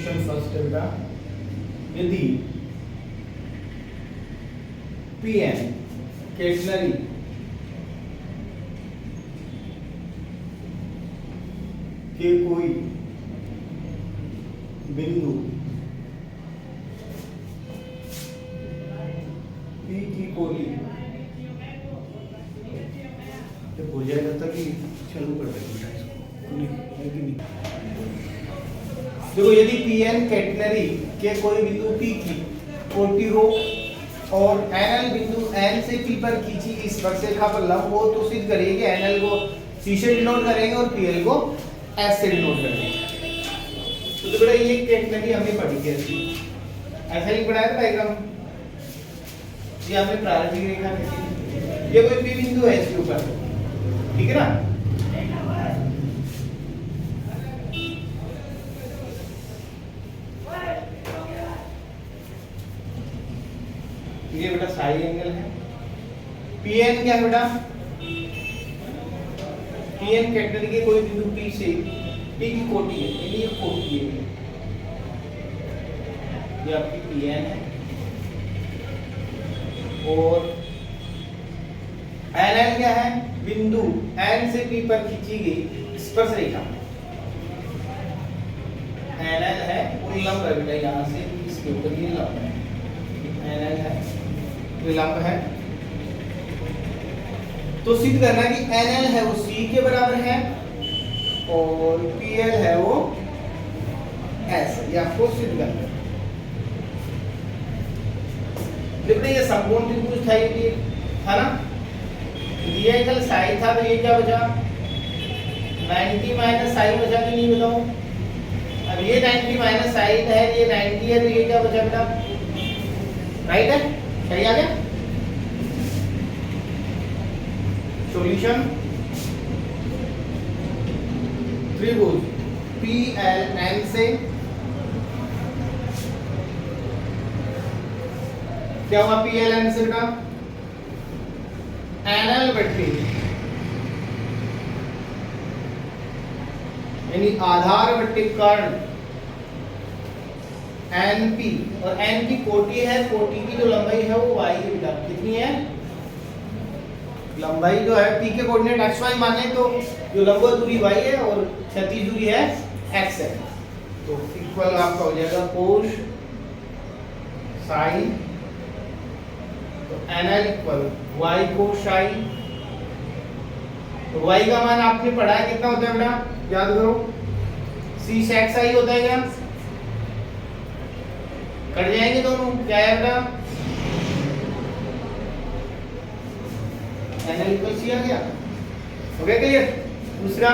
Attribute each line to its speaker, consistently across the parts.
Speaker 1: Question first है बेटा, यदि Pn केटनरी के कोई बिंदु P की कोटि हो जाएगा तभी चालू कर देंगे इसको, है कि नहीं? देखो यदि Pn केटनरी के कोई बिंदु P की कोटि हो और NL बिंदु N से P पर खींची गई स्पर्शरेखा पर लंब हो तो सिद्ध करिए कि NL को C से डिनोट करेंगे और PL को S से डिनोट करेंगे। तो बेटा ये केटनरी हमने पढ़ी थी, ऐसा ही पढ़ाया था डायग्राम, ये हमने प्रारंभिक रेखा खींची, ये कोई P बिंदु है इसके ऊपर, ठीक है ना? ये बेटा साई एंगल है। Pn क्या है बेटा? Pn केटनरी के कोई बिंदु P से P की कोटि है, यानी ये कोटि है, ये आपकी Pn है। और NL क्या है? बिंदु N से P पर खींची गई स्पर्शरेखा, NL है और लंब है बेटा, यहाँ से इसके ऊपर ये लंब है, NL है, ये लंब है। तो सिद्ध करना है कि NL है वो C के बराबर है और PL है वो S, ये आपको सिद्ध करना है। देखते ये संपूर्ण त्रिभुज था, ये था ना, ये एंगल साई था, तो ये क्या बचा? 90 माइनस साई बचा कि नहीं बताओ? अब ये 90 माइनस साई है, ये 90 है, तो ये क्या बचा बेटा? राइट है, सही आ गया। सॉल्यूशन त्रिभुज PLN से क्या हुआ? PLN से बेटा NL बट्टी यानी आधार बट्टी कर्ण NP, और NP कोटि है, कोटि की जो लंबाई है वो y है बेटा, कितनी है? लंबाई जो है P के कोऑर्डिनेट xy माने तो जो लंबवत दूरी y है और क्षैतिज दूरी है x है, तो इक्वल आपका हो जाएगा कोस साइन, तो NL इक्वल y कोस साइन। तो y का मान आपने पढ़ा है कितना होता है बेटा? याद करो, c sec i होता है क्या? कट जाएंगे दोनों, क्या है बेटा? NL इक्वल C आ गया, हो गया क्लियर? दूसरा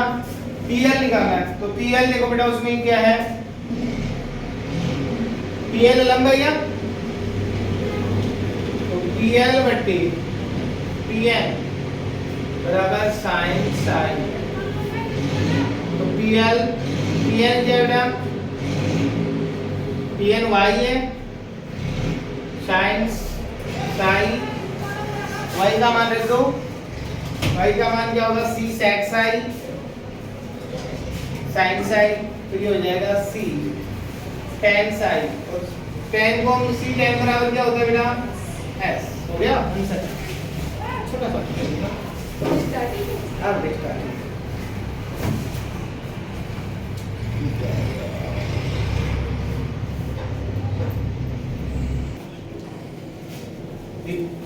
Speaker 1: PL निकालना है, तो PL देखो बेटा उसमें क्या है? PL लंब है क्या? तो PL बट्टी PN बराबर साइन साइन, तो PN क्या है बेटा? PN y है, साइन साई, y का मान रख दो, y का मान क्या होगा? c sec Sai sin Sai, तो ये हो जाएगा c tan साई, और tan को हम c tan बराबर क्या होता है बेटा? s, हो गया आंसर। छोटा सा अब देखते हैं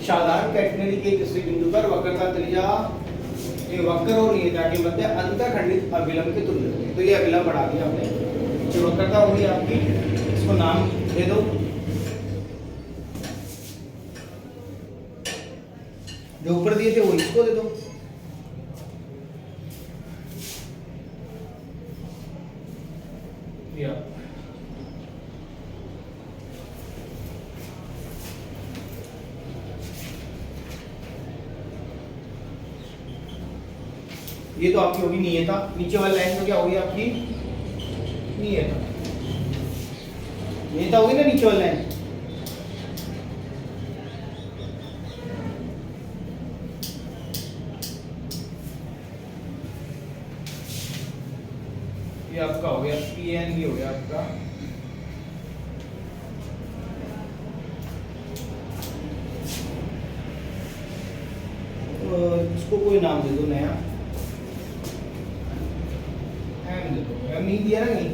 Speaker 1: साधारण केटनरी के किसी बिंदु पर वक्रता त्रिज्या ये वक्र और नियता के मध्य अंतःखंडित अभिलंब के तुल्य है, तो ये अभिलंब बढ़ा दिया हमने, जो वक्रता होगी आपकी, इसको नाम दे दो, जो ऊपर दिए थे वो इसको दे दो, या ये तो आपकी होगी नियता, नीचे वाली लाइन तो क्या होगी आपकी? नियता, नियता होगी ना नीचे वाली लाइन। ये आपका हो गया Pn, ये हो गया आपका उसको कोई नाम दे दो नया, एम दे दो, एम नहीं दिया ना, नहीं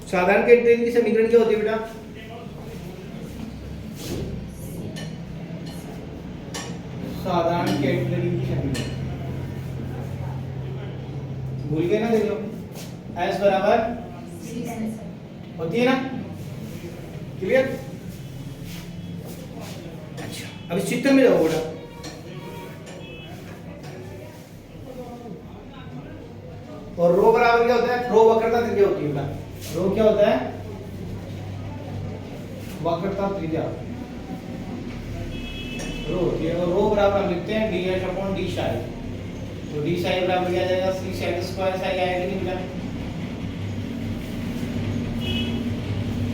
Speaker 1: साधारण कैटेगरी की समीकरण क्या होती है बेटा? साधारण कैटेगरी की समीकरण भूल गए ना? देख लो, S बराबर होती है ना, क्लियर? अच्छा, अब इस चित्र में जाओ बेटा, और रो बराबर क्या होता है? रो वक्रता त्रिज्या होती है बेटा। रो क्या होता है? वक्रता त्रिज्या रो होती है। और रो बराबर हम लिखते हैं ds अपॉन d psi। तो d psi बराबर क्या आ जाएगा? c sec स्क्वायर psi आएगा कि नहीं बेटा?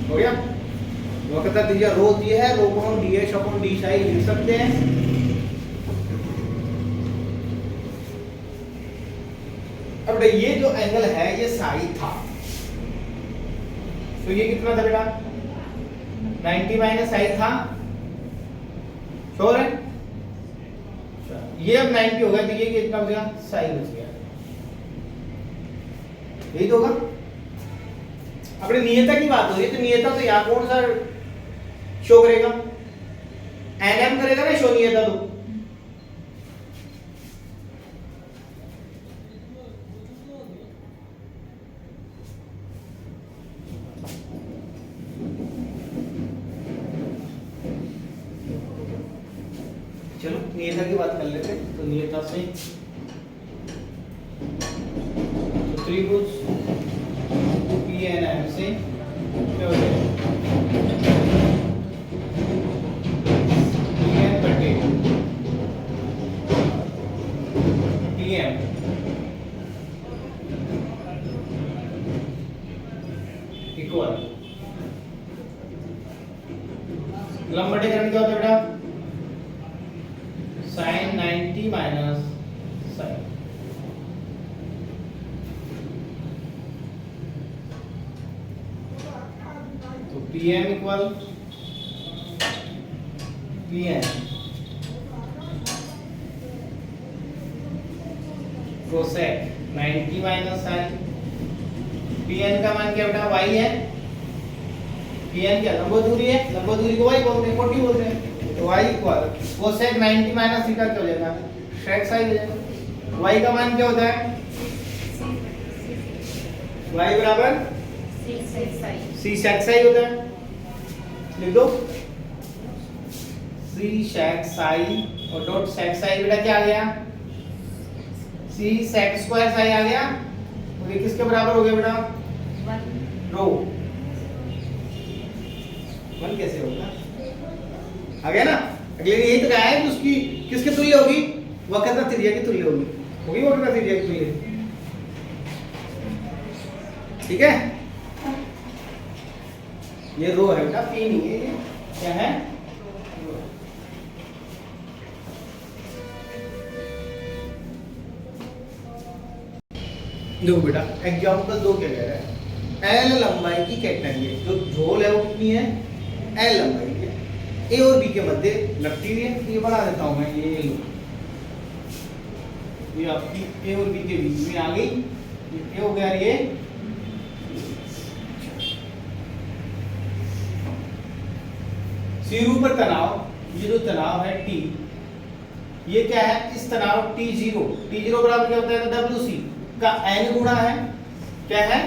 Speaker 1: हो गया? वक्रता त्रिज्या रो होती है, रो को हम ds अपॉन d psi लिख सकते हैं। अब ये जो एंगल है ये साई था, तो ये कितना था बेटा? 90 माइनस साई था, श्योर है? ये अब 90 होगा तो ये कितना बचेगा? साई बच गया, यही तो होगा। अपने नियता की बात हो रही है, तो नियता तो यहाँ कौन सा शो करेगा? एनएम करेगा ना शो नियता। तो चलो नियता की बात कर लेते हैं। तो नियता से तो त्रिभुज PNM से क्या हो जाएगा? PN बटे PM इक्वल लंब बटे करण क्या होता है बेटा? sin 90 minus sin। तो PM equal PN cosec 90 minus sin। PN का मान क्या बेटा? y है। PN क्या? लंब दूरी है, लंब दूरी को y बोलते हैं, 40 बोलते हैं। तो y equal cosec 90 minus theta क्या हो जाएगा? sec साई हो जाएगा। y का मान क्या होता है? y बराबर c sec साई होता है। लिख दो c sec साई और डॉट sec साई बेटा क्या आ गया? c sec स्क्वायर साई आ गया। और ये किसके बराबर हो गया बेटा? 1 रो। 1 कैसे होगा? आ गया ना? अगले ने यही तो कहा है कि उसकी किसके तुल्य होगी? वक्रता त्रिज्या की तुल्य होगी। होगी वक्रता त्रिज्या की तुल्य, ठीक है? ये रो है बेटा, पी नहीं है। ये क्या है? देखो बेटा, एग्जाम्पल 2 क्या कह रहा है? एल लंबाई की कैटेनरी है, जो झोल है वो कितनी है? एल लंबाई की है। ए और बी के मध्य लगती हुई है। ये बना देता हूं मैं, ये लो, ये आपकी ए और बी के बीच में आ गई। ये हो गया ये सिरों पर तनाव। ये जो तनाव है T, ये क्या है? इस तनाव T0 बराबर क्या होता है? तो WC का n गुणा है। क्या है?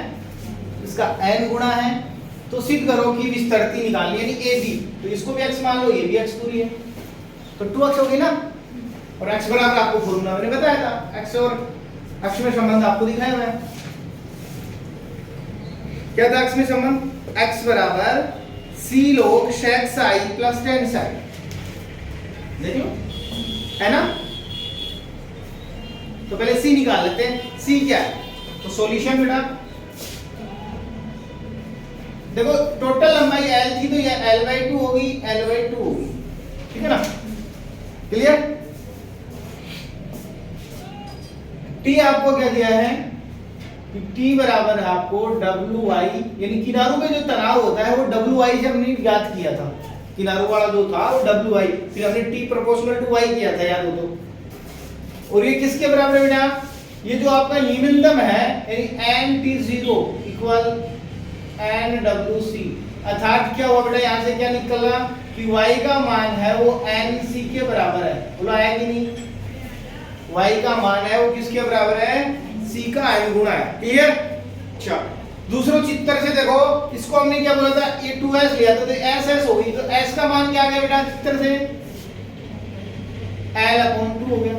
Speaker 1: इसका n गुणा है। तो सिद्ध करो कि विस्तृति निकालनी है, यानी AB। तो इसको भी x मान लो, ये भी x दूरी है, तो 2x हो गई ना। और x बराबर आपको फॉर्मूला मैंने बताया था, x और अक्ष में संबंध आपको दिखाया हुआ है। क्या था x में संबंध? x बराबर c log sec psi plus tan psi। देख लो, है ना? तो पहले c निकाल लेते हैं। c क्या है? तो सॉल्यूशन बेटा, देखो टोटल लंबाई l थी, तो ये l/2 होगी, l/2 होगी, ठीक है ना? क्लियर? t आपको क्या दिया है? टी बराबर है आपको डब्ल्यू वाई, यानी किनारों पे जो तनाव होता है वो डब्ल्यू वाई से हमने ज्ञात किया था, किनारों वाला जो था वो डब्ल्यू वाई, फिर हमने टी प्रोपोर्शनल टू वाई किया था, याद हो तो। और ये किसके बराबर है बेटा, ये जो आपका न्यूनतम है यानी n t zero equal n डब्ल्यू सी, अर्थात क्या हुआ बेटा, यहाँ से क्या निकला कि y का मान है वो एन सी के बराबर है, बोला है कि नहीं, y का मान है वो किसके बराबर है, c का n गुना है, क्लियर। अच्छा दूसरों चित्र से देखो, इसको हमने क्या बोला था, a2s लिया था, तो ss होगी, तो s का मान क्या आ गया बेटा चित्र से, l/2 हो गया,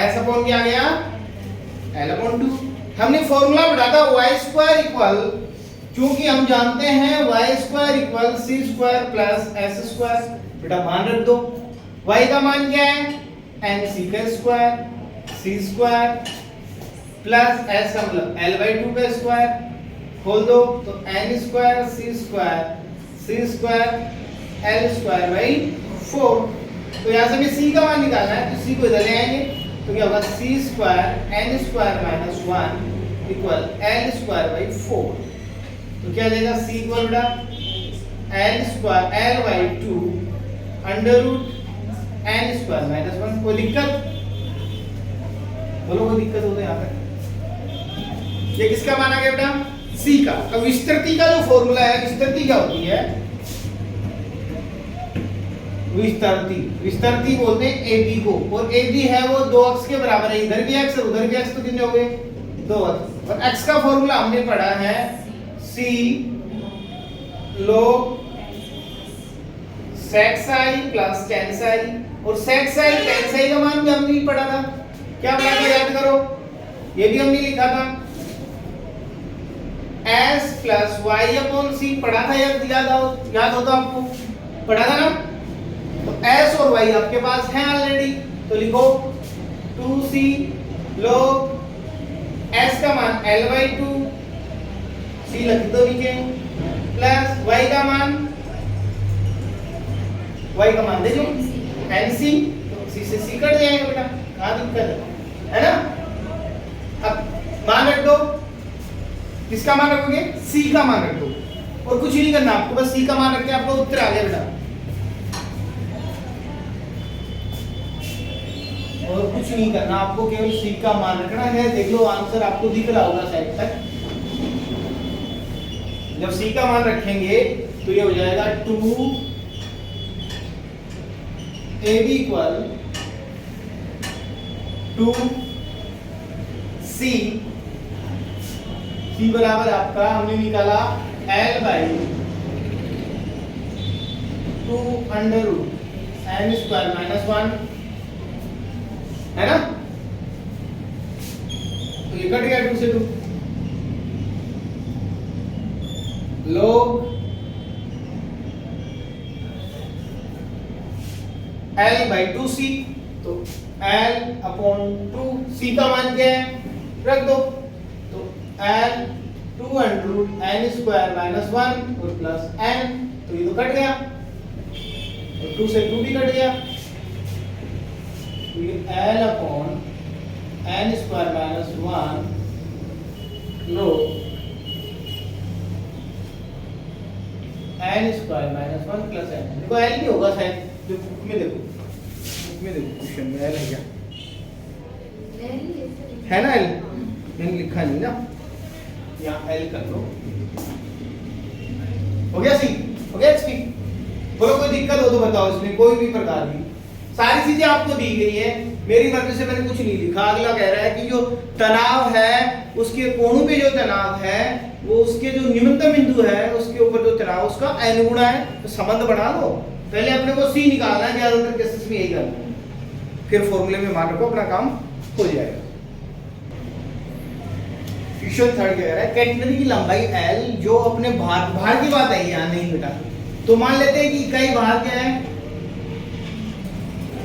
Speaker 1: s अपॉन क्या आ गया, l/2। हमने फॉर्मूला बढ़ा था y² इक्वल, क्योंकि हम जानते हैं y² equal c² plus s², बेटा मान रख दो, y का मान क्या है n(c²) c² प्लस s का मतलब l/2 का स्क्वायर, खोल दो तो n² c² l²/4। तो यहाँ से हमें c का मान निकालना है, तो c को इधर ले आएंगे, तो क्या होगा c² n² - 1 इक्वल l²/4। तो क्या देगा c इक्वल बेटा l/2 अंडर रूट n² - 1। कोई दिक्कत, बोलो कोई दिक्कत हो तो यहाँ पे, ये किसका माना गया बेटा, c का। अब विस्तृति का जो फॉर्मूला है, विस्तृति क्या होती है, विस्तृति बोलते हैं AB को, और AB है वो दो अक्ष के बराबर है, इधर भी x और उधर भी x, तो कितने हो गए, दो अक्ष। और x का फॉर्मूला हमने पढ़ा है c log sec psi plus tan psi, और sec psi tan psi का मान भी हमने पढ़ा था, क्या पढ़ा था याद करो, ये भी हमने लिखा था s प्लस y/c पढ़ा था, याद हो तो आपको पढ़ा था ना। तो s और y आपके पास है ऑलरेडी, तो लिखो 2c log s का मान l/2 c लिख दो नीचे, प्लस y का मान दे दो nc, तो c से c कट जाएगा बेटा, कहाँ दिक्कत है ना। अब मान रख दो, किसका मान रखोगे, c का मान रख दो, और कुछ नहीं करना आपको, बस c का मान रख के आपको उत्तर आ गया बेटा, और कुछ नहीं करना आपको, केवल c का मान रखना है। देख लो आंसर आपको दिख रहा होगा साइड तक, जब c का मान रखेंगे तो ये हो जाएगा 2ab इक्वल 2c, c बराबर आपका हमने निकाला l/2 अंडर रूट n² - 1 है ना, तो ये कट गया 2 से 2, log l/2c, तो l/2, c का मान क्या है रख दो, तो l2 अंडर रूट n² - 1 और प्लस n, तो ये तो कट गया, और 2 से 2 भी कट गया, तो ये l/n² - 1 log n² - 1 plus n, देखो l भी होगा शायद, जो बुक में देखो क्वेश्चन में l है क्या, है ना l, मैंने लिखा नहीं ना, यहाँ l कर लो, हो गया c, हो गया xp। बोलो कोई दिक्कत हो तो बताओ, इसमें कोई भी प्रकार की, सारी चीजें आपको दी गई है, मेरी मर्जी से मैंने कुछ नहीं लिखा। अगला कह रहा है कि जो तनाव है उसके कोणों पे जो तनाव है वो उसके जो न्यूनतम बिंदु है उसके ऊपर जो तनाव उसका n गुना है, तो संबंध बना लो, पहले अपने को c निकालना है, ज्यादातर केसेस में यही करना है, फिर फॉर्मूले में मान रखो, अपना काम हो जाएगा। क्वेश्चन 3 कह रहा है कैटेनरी की लंबाई l जो अपने भार की बात है यहाँ नहीं बेटा, तो मान लेते हैं कि इकाई भार क्या है,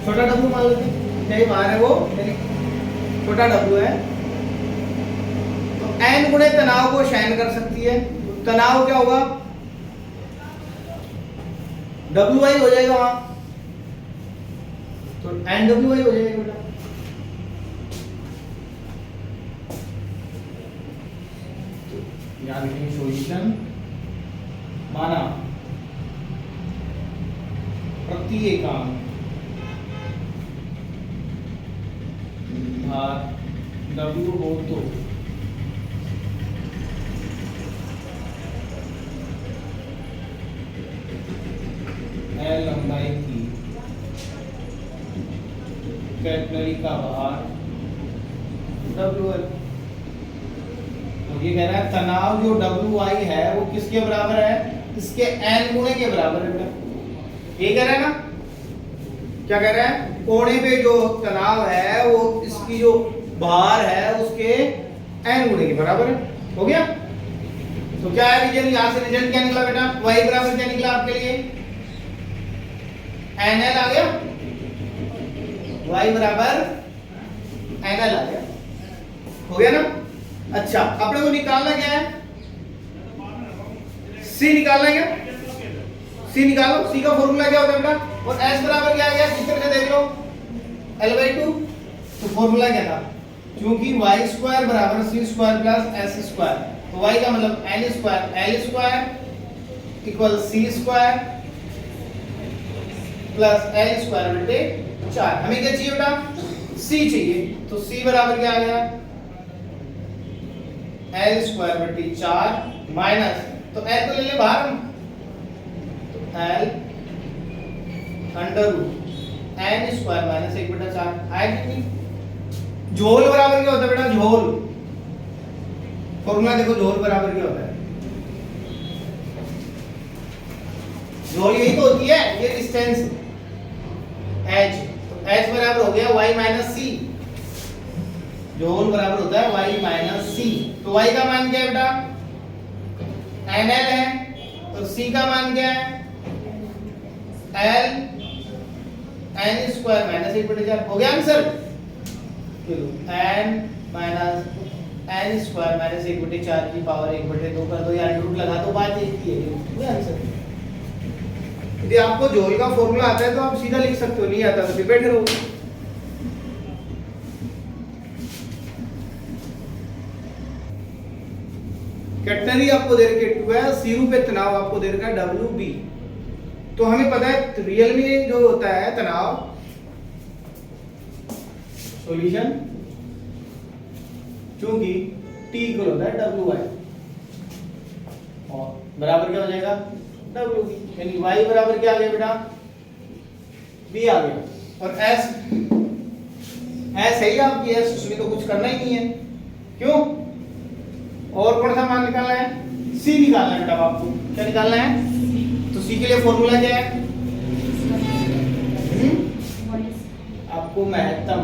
Speaker 1: छोटा w मान लेते हैं, इकाई भार है वो छोटा w है, तो n गुणे तनाव को शाइन कर सकती है, तो तनाव क्या होगा wi हो जाएगा वहां, तो nwi हो जाएगा बेटा, यहाँ लिखेंगे सॉल्यूशन माना प्रति एकांक भार W हो तो L लंबाई की कैटनरी का भार WL। तो ये कह रहा है तनाव जो WI है वो किसके बराबर है, इसके n गुणे के बराबर है बेटा। ये कह रहा है ना, क्या कह रहा है, कोणे पे जो तनाव है वो इसकी जो भार है उसके n गुणे के बराबर है। हो गया। तो क्या है रिजल्ट, यहां से रिजल्ट क्या निकला बेटा, y बराबर क्या निकला आपके लिए, NL आ गया, y बराबर NL आ गया। हो गया ना। अच्छा अपने को निकालना क्या है, C निकालना है क्या, C निकालो। C का फॉर्मूला क्या होता है बेटा, और S बराबर क्या आ गया, इस तरह से देख लो L/2। तो फॉर्मूला क्या था, क्योंकि y² बराबर c² प्लस s², तो y का मतलब n² L² equal c² plus L² बटे 4। हमें क्या चाहिए बेटा, c चाहिए। तो c बराबर क्या आ गया, L² बटे 4 माइनस, तो L को ले ले बाहर हम, तो L under root n² minus 1/4 आएगा नहीं। झोल बराबर क्या होता है बेटा, झोल फॉर्मूला देखो, झोल बराबर क्या होता है, झोल यही तो होती है, ये डिस्टेंस h, तो h बराबर हो गया y माइनस c, झोल बराबर होता है y माइनस c। तो y का मान क्या है बेटा, NL है, तो c का मान क्या है, L n² माइनस 1/4। हो गया answer, n minus n² minus 1/4 की पावर 1/2 कर दो, या रूट लगा दो, बात एक ही है। ये आंसर। यदि आपको जोल का फॉर्मूला आता है तो आप सीधा लिख सकते हो, नहीं आता तो फिर बैठे रहो। कैटनरी आपको दे रखी है 12, सीरू पे तनाव आपको दे रखा है WB। तो हमें पता है रियल में जो होता है तनाव, सॉल्यूशन क्योंकि T इक्वल होता है WI और बराबर क्या हो जाएगा WB, यानी Y बराबर क्या आ गया बेटा, B आ गया। और S है ही आपकी S, उसमें तो कुछ करना ही नहीं है, क्यों। और कौन सा मान निकालना है, C निकालना है बेटा आपको। क्या निकालना है, तो C के लिए फॉर्मूला क्या है, आपको महत्तम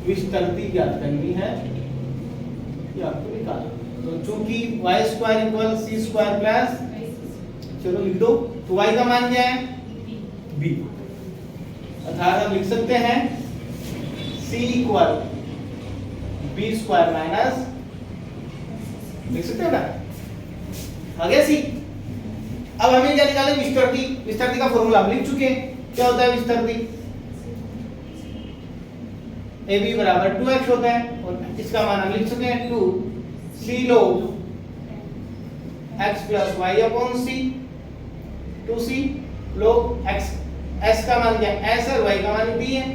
Speaker 1: विस्तृति ज्ञात करनी है, ये आपको निकालना। तो चूंकि y² इक्वल c² प्लस, चलो लिख दो, तो y का मान क्या है b, अर्थात हम लिख सकते हैं c इक्वल b² माइनस, लिख सकते हैं ना, आ गया c। अब हमें क्या निकालें, विस्तृति। विस्तृति का फॉर्मूला हम लिख चुके हैं, क्या होता है विस्तृति, AB बराबर 2x होता है, और इसका मान हम लिख सकते हैं 2c log x plus y upon c, 2c log x, s का मान क्या है s है, y का मान b है,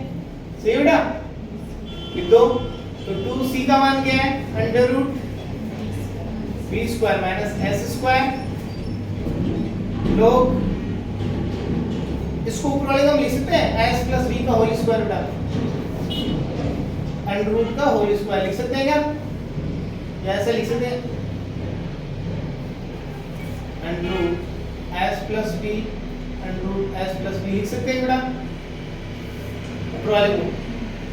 Speaker 1: सही बेटा, लिख दो। तो 2c का मान क्या है, under root b² minus s² log, इसको ऊपर वाले का हम लिख सकते हैं s प्लस b का होल स्क्वायर बेटा, अंडर रूट का होल स्क्वायर लिख सकते हैं क्या, या ऐसे लिख सकते हैं under root s plus b, under root s plus b लिख सकते हैं बेटा ऊपर वाले को।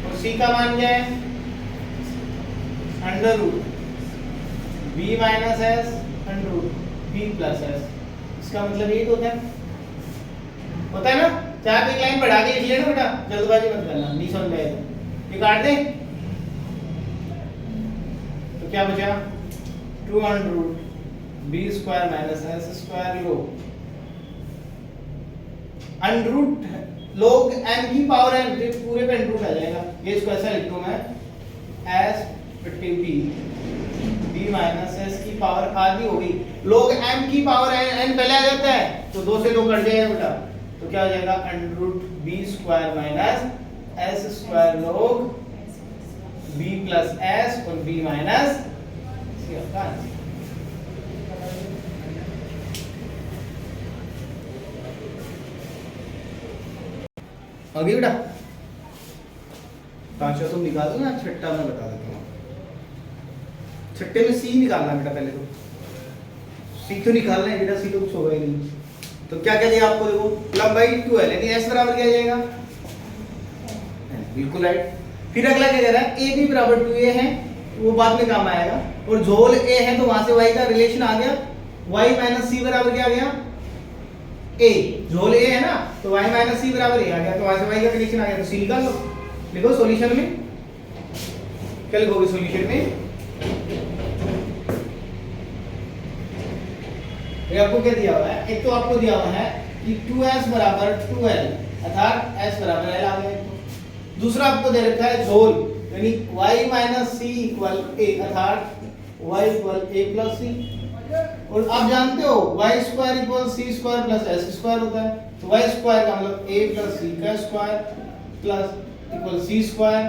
Speaker 1: और c का मान क्या है, under root b minus s under root b plus s। इसका मतलब यही तो होता है ना। चाहे आप एक लाइन बढ़ा के लिख लेना बेटा, जल्दबाजी मत करना, नहीं समझ में आएगा, ये काट दे। तो क्या बचा, 2 under root b² minus s² log under root log n की पावर n, पूरे पे अंडर रूट आ जाएगा। ये इसको ऐसा लिख दूं मैं s बटे b माइनस s की पावर आधी हो गई। log m की पावर n पहले आ जाता है तो 2 से 2 कट जाएगा बेटा, तो क्या हो जाएगा under root b square minus s square log b plus s और b माइनस सी आपका आंसर। आगे बेटा पांचवा तुम निकाल दो ना, छठा मैं बता देता हूँ। छठे में सी निकालना बेटा, पहले तो सी तो निकालना है बेटा, सी तो कुछ होगा ही नहीं। तो क्या क्या दिया आपको, देखो लंबाई 2l यानी s बराबर क्या आ जाएगा, बिल्कुल राइट। फिर अगला क्या कह रहा है, ए बी बराबर 2a है, वो बाद में काम आएगा, और झोल a है तो वहां से y का रिलेशन आ गया, y माइनस सी बराबर क्या आ गया a, झोल a है ना तो y माइनस सी बराबर a आ गया, तो वहां से y का रिलेशन आ गया, तो c निकाल लो। लिखो सॉल्यूशन में, क्या लिखोगे सॉल्यूशन में, ये आपको क्या दिया हुआ है, एक तो आपको दिया हुआ है कि 2s बराबर 2l अर्थात s बराबर l आ गया। दूसरा आपको दे रखा है झोल यानी y minus c equal a अर्थात y equal a plus c, और आप जानते हो y square equal c square plus s square होता है, तो y स्क्वायर का मतलब a प्लस सी का square plus equal c square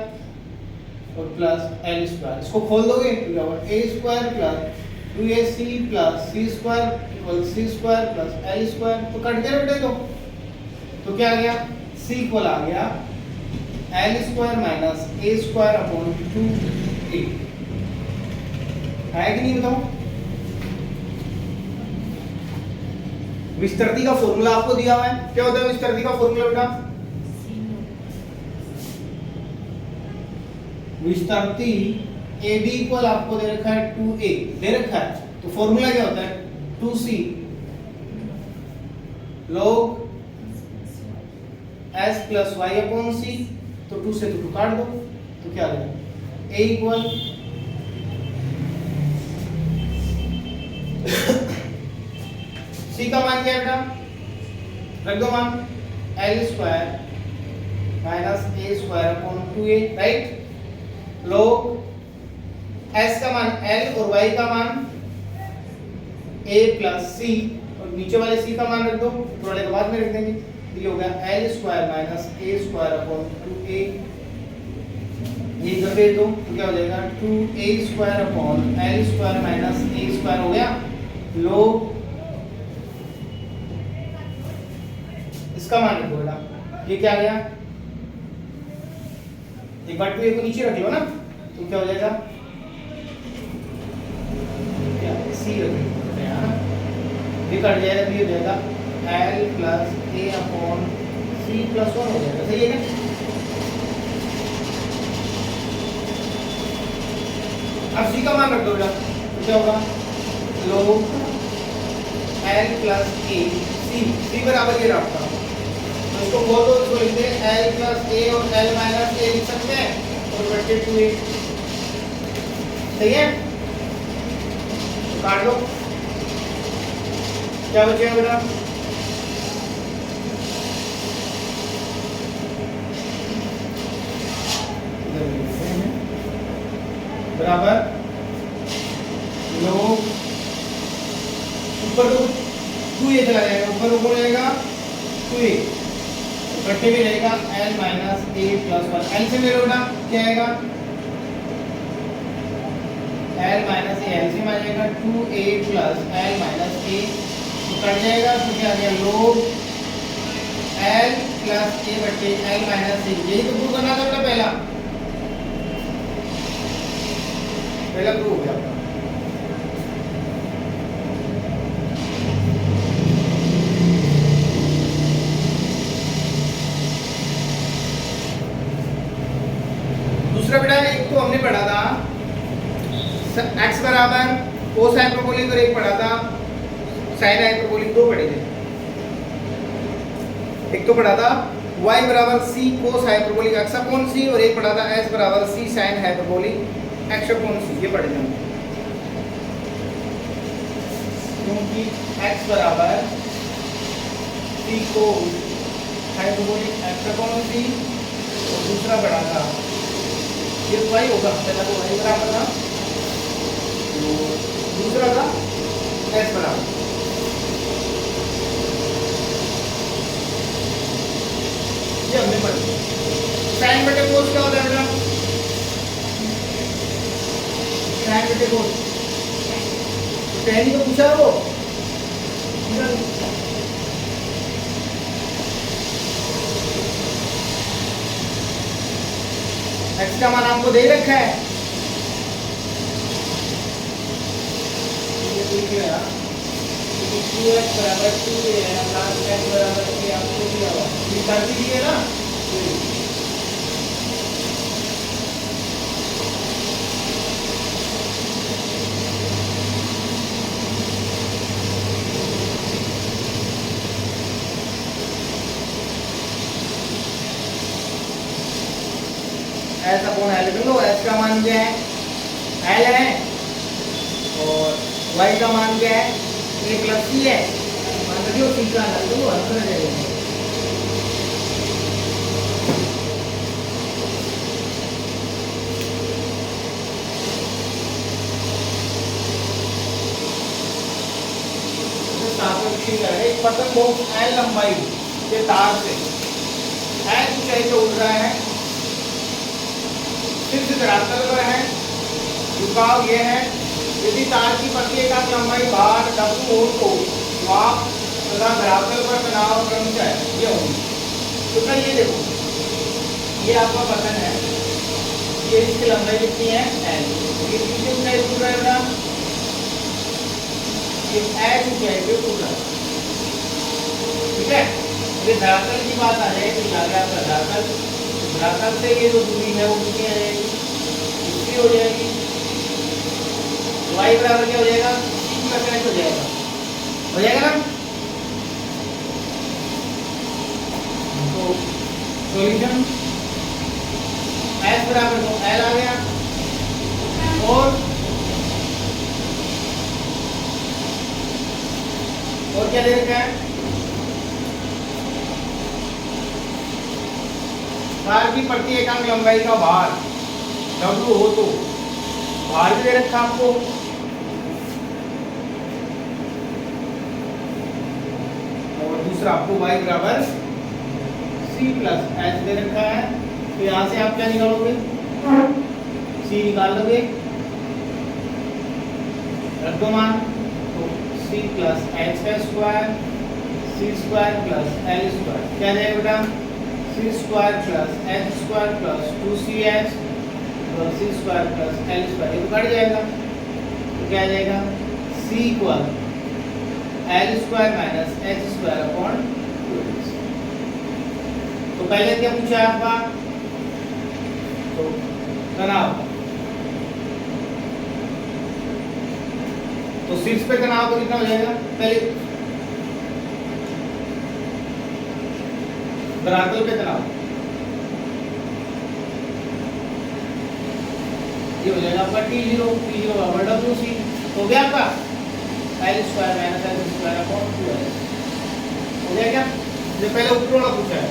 Speaker 1: और प्लस l स्क्वायर। इसको खोल दोगे तो क्या होगा a square plus 2ac plus c square equal c square plus l square, तो कट गया बेटा। तो क्या आ गया, c इक्वल आ गया l square minus a square upon 2a, है कि नहीं बताओ। विस्तृति का फॉर्मूला आपको दिया हुआ है, क्या होता है विस्तृति का फॉर्मूला बेटा, विस्तृति ए बी इक्वल आपको दे रखा है 2a दे रखा है, तो फॉर्मूला क्या होता है 2c log s plus y upon c, तो 2 से 2 काट दो, तो क्या आ गया a इक्वल c का मान क्या है बेटा, रख दो मान l square minus a square upon 2a right, log s का मान l और y का मान a प्लस c, और नीचे वाले c का मान रख दो, थोड़े के बाद में रख देंगे, ये हो गया l square minus a square upon 2a, ये इधर भेज दो तो क्या हो जाएगा 2a square upon l square minus a square हो गया, log इसका मान रखो बेटा, ये क्या आ गया, एक बार 2a को नीचे रख लो ना, तो क्या हो जाएगा क्या c रख लो यहाँ, ये कट जाएगा तो ये हो जाएगा l plus a upon c plus 1 हो जाएगा, सही है क्या। अब c का मान रख दो बेटा, तो क्या होगा log l plus a, c बराबर ये रखता, तो इसको खोल दो, इसको लिख दे l प्लस a और l माइनस a लिख सकते हैं, और बटे 2a, सही है, तो काट दो, क्या बचेगा बेटा बराबर लोग ऊपर तो 2a चला जाएगा, ऊपर तो कौन जाएगा 2a, बट्टे में रहेगा l minus a plus 1, l से मेरे बेटा क्या आएगा l माइनस a, एलसीएम आ जाएगा 2a plus l minus a, तो कट जाएगा, तो क्या आ गया log l प्लस a बट्टे l माइनस a, यही तो प्रूव करना था बेटा, पहला प्रूव हो गया। दूसरा बेटा एक तो हमने पढ़ा था x बराबर कोस हाइपरबोलिक और एक पढ़ा था साइन हाइपरबोलिक, दो पढ़े थे। एक तो पढ़ा था y बराबर c cos hyperbolic x upon c, और एक पढ़ा था s बराबर c sine hyperbolic x upon c, ये पढ़े थे, क्योंकि x बराबर c cos hyperbolic x upon c, और दूसरा पढ़ा था ये y होगा, पहला तो y बराबर था दूसरा था एस बराबर ये हमने पढ़ लिया। साइन बटे कोस क्या होता है बेटा? साइन बटे कोस टैन ही तो पूछा है वो। एक्स का मान आपको दे रखा है, ये लिख लिया 2x बराबर 2 है प्लस x बराबर के आपको दिया हुआ ये कर दीजिए ना। ऐसा कौन है लिख लो। x का मान क्या है? l है और y का मान क्या है? a प्लस c है। मान लीजिए c का हल तो हल कर जाएगा। एक पतंग बहुत l लंबाई के तार से l ऊंचाई पे उड़ रहा है, सिर्फ धरातल पर है, झुकाव ये है। यदि तार की पट्टी एकांक लंबाई भार w हो तो माप तथा धरातल पर तनाव क्रमशः ये होगी। तो क्या ये देखो ये आपका पतंग है, ये इसकी लंबाई कितनी है l, ये कितनी ऊंचाई उड़ रहा है बेटा? ये l ऊंचाई पे उड़ रहा है। ठीक है, ये धरातल की बात आ जाए तो आगे आपका धरातल, धरातल से ये जो दूरी है वो कितनी आ जाएगी? इतनी हो जाएगी। y बराबर क्या हो जाएगा? c+h हो जाएगा ना। तो सॉल्यूशन s बराबर तो l आ गया और क्या दे रखा है? तार की प्रति एकांक लंबाई का भार W हो तो भार भी दे रखा आपको। और दूसरा आपको y बराबर c+h दे रखा है। तो यहां से आप क्या निकालोगे? c निकाल लोगे, रख दो मान, तो c+h का square c square plus l square क्या जाएगा बेटा? c square plus h square plus 2ch और c square plus l square, ये तो कट जाएगा। तो क्या आ जाएगा? c equal l square minus h square upon 2h। तो पहले क्या पूछा है आपका? तो तनाव, तो शीर्ष पे तनाव तो कितना हो जाएगा? पहले धरातल पे तनाव ये हो जाएगा आपका T0 बराबर WC। हो गया आपका l square minus l square upon 2h। हो गया क्या? ये पहले ऊपर वाला पूछा है,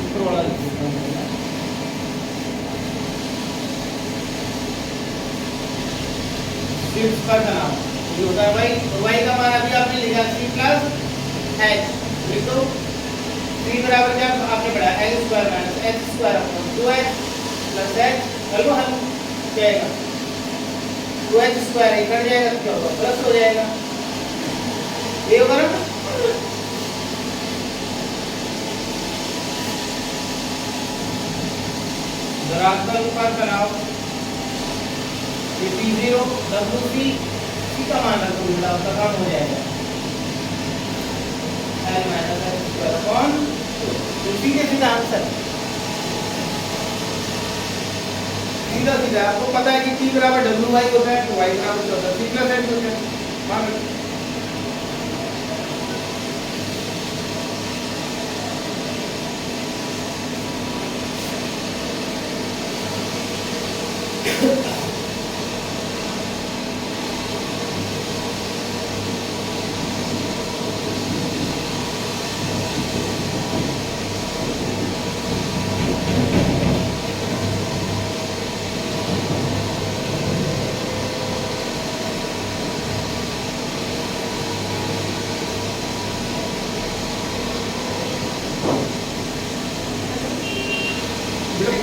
Speaker 1: ऊपर वाला शीर्ष पर तनाव ये होता है y, और y का मान अभी आपने लिखा c+h लिख दो। c बराबर क्या आपने पढ़ा? l square minus h square upon 2h plus h, हल को हल जाएगा 2h स्क्वायर ये कट जाएगा तो क्या होगा? प्लस हो जाएगा, ये होगा ना। धरातल पर तनाव ये T0 WC c का मान रखो बेटा, उसका काम हो जाएगा l minus h square upon 2। सीधे सीधा आंसर, सीधा सीधा। आपको पता है कि t बराबर WY होता है, तो y बराबर क्या होता है? c+h होता है। मान लो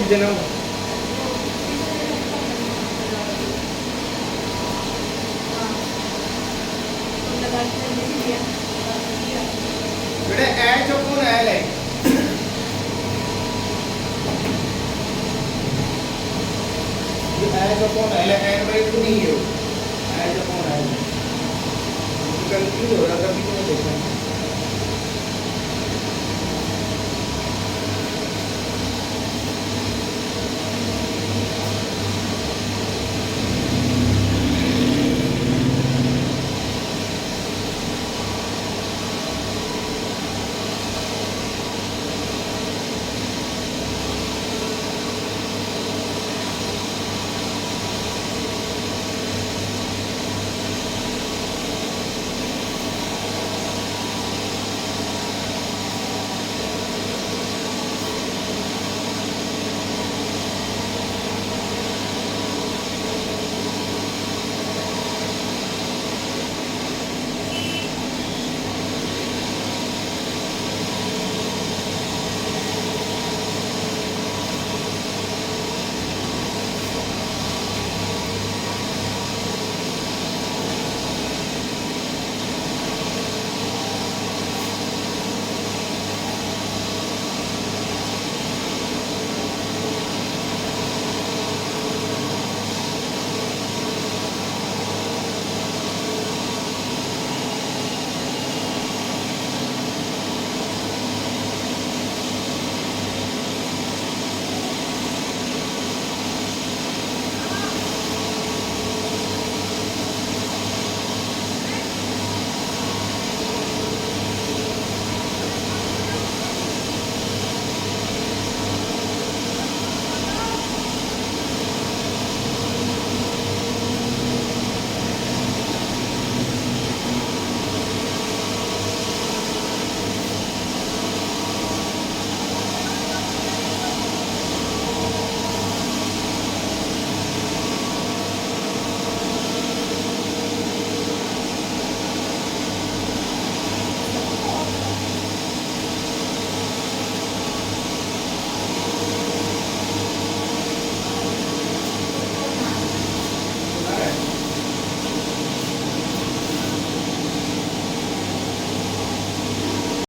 Speaker 1: लिख देना। बेटा एच अपॉन एल है, ये एच अपॉन एल है, एन बाई टू नहीं है, एच अपॉन एल। कंफ्यूज हो रहा था, अभी तो मैं देखा